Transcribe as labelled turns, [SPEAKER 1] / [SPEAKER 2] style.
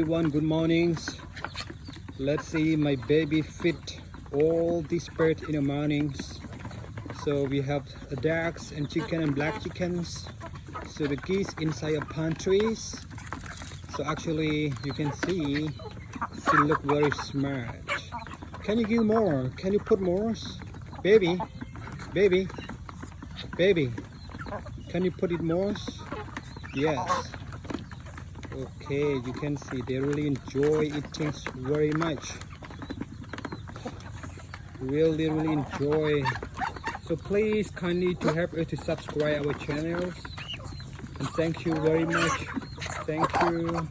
[SPEAKER 1] Everyone, good mornings. Let's see my baby feed all these birds in the mornings. So we have ducks and chicken and black chickens. So the geese inside of palm trees. So actually you can see she look very smart. Can you give more? Can you put more? Baby, baby, baby. Can you put it more? Yes. Okay, you can see they really enjoy eating very much. Really enjoy. So please kindly to help us to subscribe our channels. And thank you very much. Thank you.